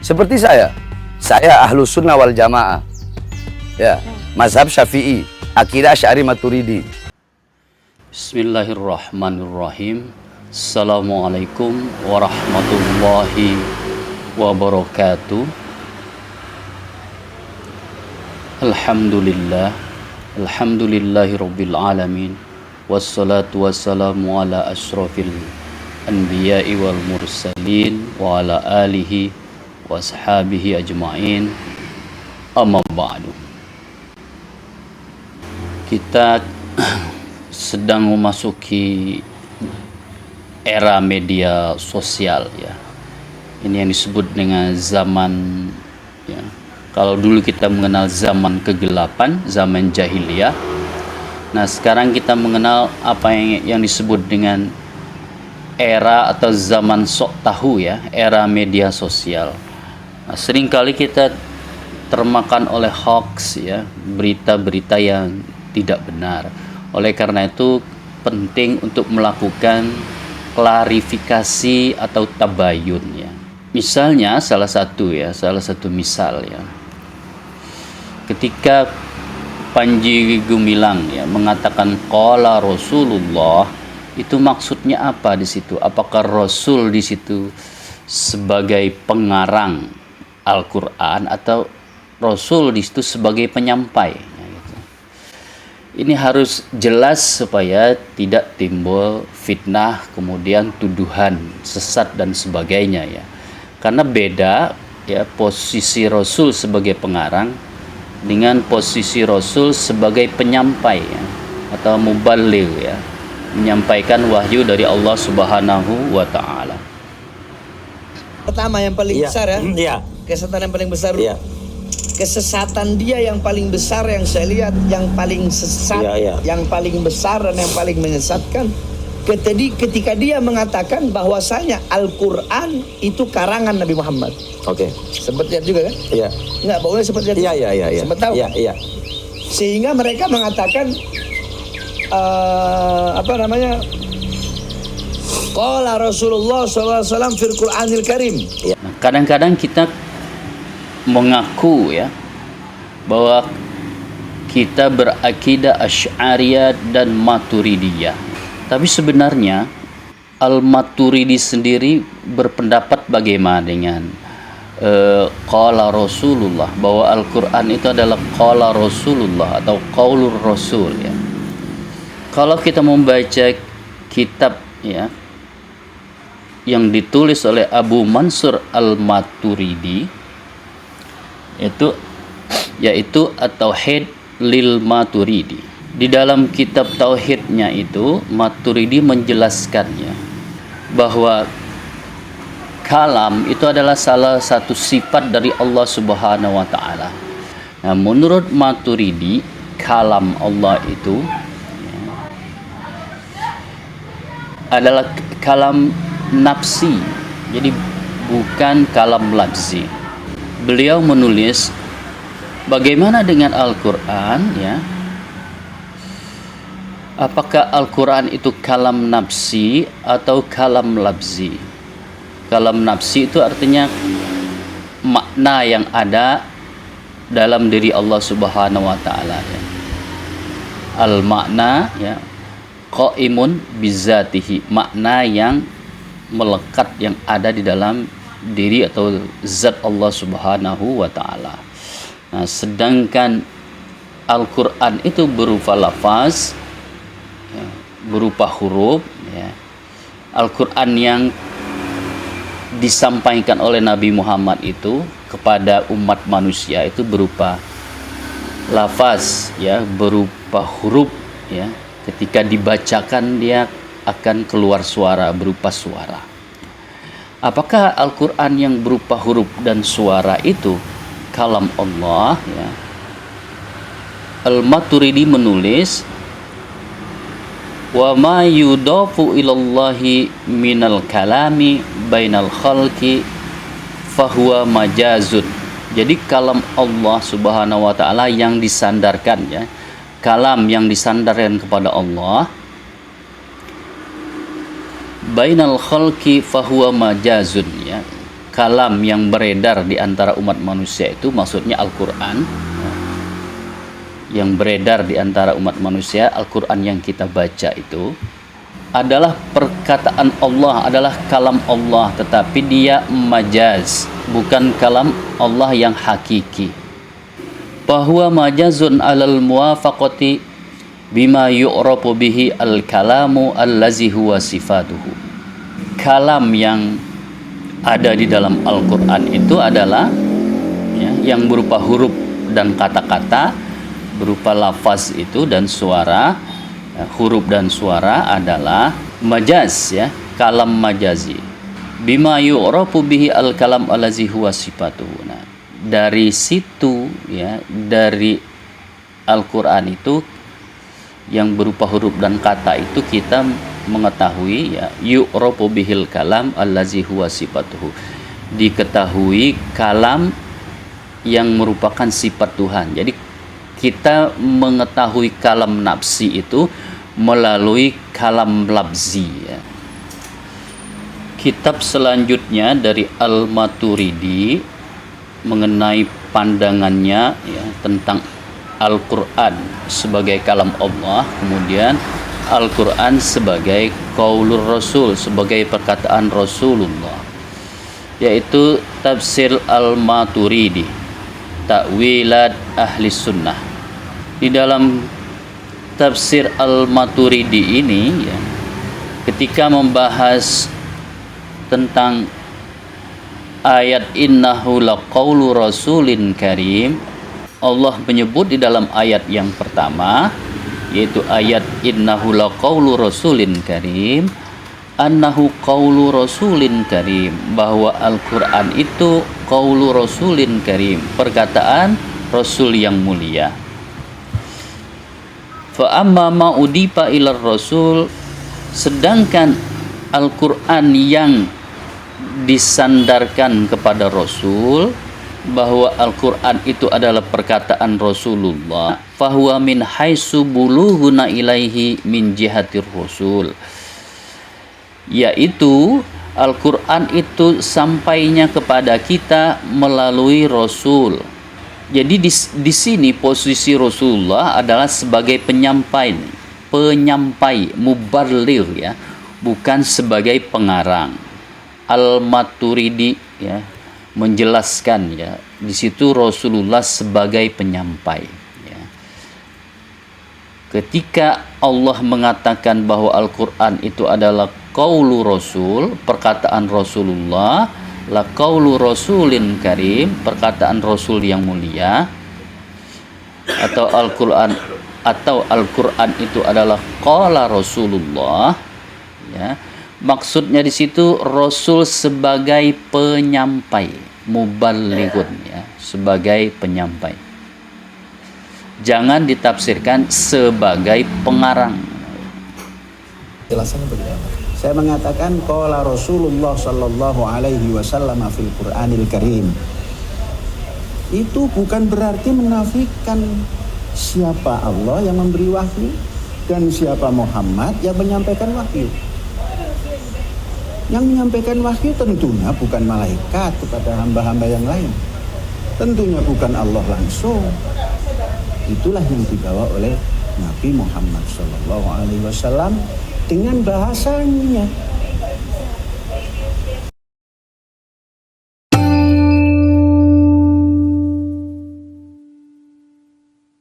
Seperti saya Ahlus Sunnah wal Jamaah, ya, mazhab Syafi'i, akidah Asy'ari Maturidi. Bismillahirrahmanirrahim. Assalamualaikum warahmatullahi wabarakatuh. Alhamdulillahirabbil alamin. Wassalatu wassalamu ala asyrafil anbiya'i wal mursalin wa ala alihi wa ashabihi ajma'in. Amma ba'du. Kita sedang memasuki era media sosial, ya. Ini yang disebut dengan zaman, ya. Kalau dulu kita mengenal zaman kegelapan, zaman jahiliyah. Nah, sekarang kita mengenal apa yang disebut dengan era atau zaman sok tahu, ya, era media sosial. Nah, seringkali kita termakan oleh hoax, ya, berita-berita yang tidak benar. Oleh karena itu penting untuk melakukan klarifikasi atau tabayun, ya. Misalnya salah satu misal, ya. Ketika Panji Gumilang, ya, mengatakan qala Rasulullah, itu maksudnya apa di situ? Apakah Rasul di situ sebagai pengarang Al-Qur'an atau Rasul di situ sebagai penyampai? Ya, gitu. Ini harus jelas supaya tidak timbul fitnah, kemudian tuduhan sesat dan sebagainya, ya. Karena beda, ya, posisi Rasul sebagai pengarang dengan posisi Rasul sebagai penyampai, ya, atau muballigh, ya, menyampaikan wahyu dari Allah Subhanahu wa taala. Pertama yang paling besar, ya. Kesesatan yang paling besar. Kesesatan dia yang paling besar yang saya lihat, yang paling sesat, yang paling besar dan yang paling menyesatkan, ketika dia mengatakan bahwasanya Al-Quran itu karangan Nabi Muhammad. Oke. Sempat lihat juga kan? Iya. Enggak, pokoknya sempat lihat. Iya. Sempat tahu. Iya. Sehingga mereka mengatakan qala Rasulullah SAW fil Qur'anil Karim. Nah, kadang-kadang kita mengaku, ya, bahwa kita berakidah Asy'ariyah dan Maturidiyah. Tapi sebenarnya Al-Maturidi sendiri berpendapat bagaimana dengan qala Rasulullah, bahwa Al-Quran itu adalah qala Rasulullah atau qaulur Rasul, ya. Kalau kita membaca kitab, ya, yang ditulis oleh Abu Mansur Al-Maturidi, yaitu At-Tauhid lil Maturidi. Di dalam kitab tauhidnya itu, Maturidi menjelaskannya bahwa kalam itu adalah salah satu sifat dari Allah Subhanahu wa taala. Nah, menurut Maturidi, kalam Allah itu, ya, adalah kalam nafsi. Jadi bukan kalam lafzi. Beliau menulis bagaimana dengan Al-Qur'an, ya? Apakah Al-Quran itu kalam nafsi atau kalam lafzi? Kalam nafsi itu artinya makna yang ada dalam diri Allah Subhanahu wa taala, ya. Al-makna, ya, qaimun bizatihi, makna yang melekat, yang ada di dalam diri atau zat Allah Subhanahu wa taala. Nah, sedangkan Al-Quran itu berupa lafaz, ya, berupa huruf, ya. Al-Quran yang disampaikan oleh Nabi Muhammad itu kepada umat manusia itu berupa lafaz, ya, berupa huruf, ya. Ketika dibacakan dia akan keluar suara, berupa suara. Apakah Al-Quran yang berupa huruf dan suara itu kalam Allah, ya? Al-Maturidi menulis wa ma yudafu ilallahi minal kalami bainal khalqi fahuwa majazun. Jadi kalam Allah Subhanahu wa taala yang disandarkan, ya, kalam yang disandarkan kepada Allah bainal khalqi fahuwa majazun, ya, kalam yang beredar di antara umat manusia itu maksudnya Al-Quran. Yang beredar di antara umat manusia, Al-Quran yang kita baca itu adalah perkataan Allah, adalah kalam Allah, tetapi dia majaz, bukan kalam Allah yang hakiki. Bahwa majazun alal muwafaqati bima yu'rafu bihi al-kalamu allazi huwa sifatuhu. Kalam yang ada di dalam Al-Quran itu adalah yang berupa huruf dan kata-kata, berupa lafaz itu dan suara. Huruf dan suara adalah majaz, kalam majazi. Bima yu'rafu bihi al-kalam allazi huwa sifatuhu. Nah, dari situ dari Al-Qur'an itu yang berupa huruf dan kata itu kita mengetahui yu'rafu bihil kalam allazi huwa sifatuhu. Diketahui kalam yang merupakan sifat Tuhan. Jadi kita mengetahui kalam nafsi itu melalui kalam labzi. Kitab selanjutnya dari Al-Maturidi mengenai pandangannya tentang Al-Quran sebagai kalam Allah, kemudian Al-Quran sebagai qaulur Rasul, sebagai perkataan Rasulullah, yaitu tafsir Al-Maturidi, Ta'wilat Ahli Sunnah. Di dalam tafsir Al-Maturidi ini ketika membahas tentang ayat innahu laqaulu rasulin karim, Allah menyebut di dalam ayat yang pertama, yaitu ayat innahu laqaulu rasulin karim, annahu qaulu rasulin karim, bahwa Al-Quran itu qaulu rasulin karim, perkataan Rasul yang mulia. Fa amma ma udipa ilar rasul, sedangkan Al-Quran yang disandarkan kepada Rasul, bahwa Al-Quran itu adalah perkataan Rasulullah, fahuwa min haitsu bulughuna ilaihi min jihatir rasul, yaitu Al-Quran itu sampainya kepada kita melalui Rasul. Jadi di sini posisi Rasulullah adalah sebagai penyampai mubaligh, bukan sebagai pengarang. Al-Maturidi menjelaskan di situ Rasulullah sebagai penyampai. Ketika Allah mengatakan bahwa Al-Quran itu adalah qaulu Rasul, perkataan Rasulullah, la qaulu Rasulin karim, perkataan Rasul yang mulia, atau Al-Quran itu adalah qala Rasulullah, maksudnya di situ Rasul sebagai penyampai, mubalighun, sebagai penyampai. Jangan ditafsirkan sebagai pengarang. Jelasannya begini. Saya mengatakan qala Rasulullah sallallahu alaihi wasallam fil Qur'anil Karim. Itu bukan berarti menafikan siapa Allah yang memberi wahyu dan siapa Muhammad yang menyampaikan wahyu. Yang menyampaikan wahyu tentunya bukan malaikat kepada hamba-hamba yang lain. Tentunya bukan Allah langsung. Itulah yang dibawa oleh Nabi Muhammad sallallahu alaihi wasallam dengan bahasanya.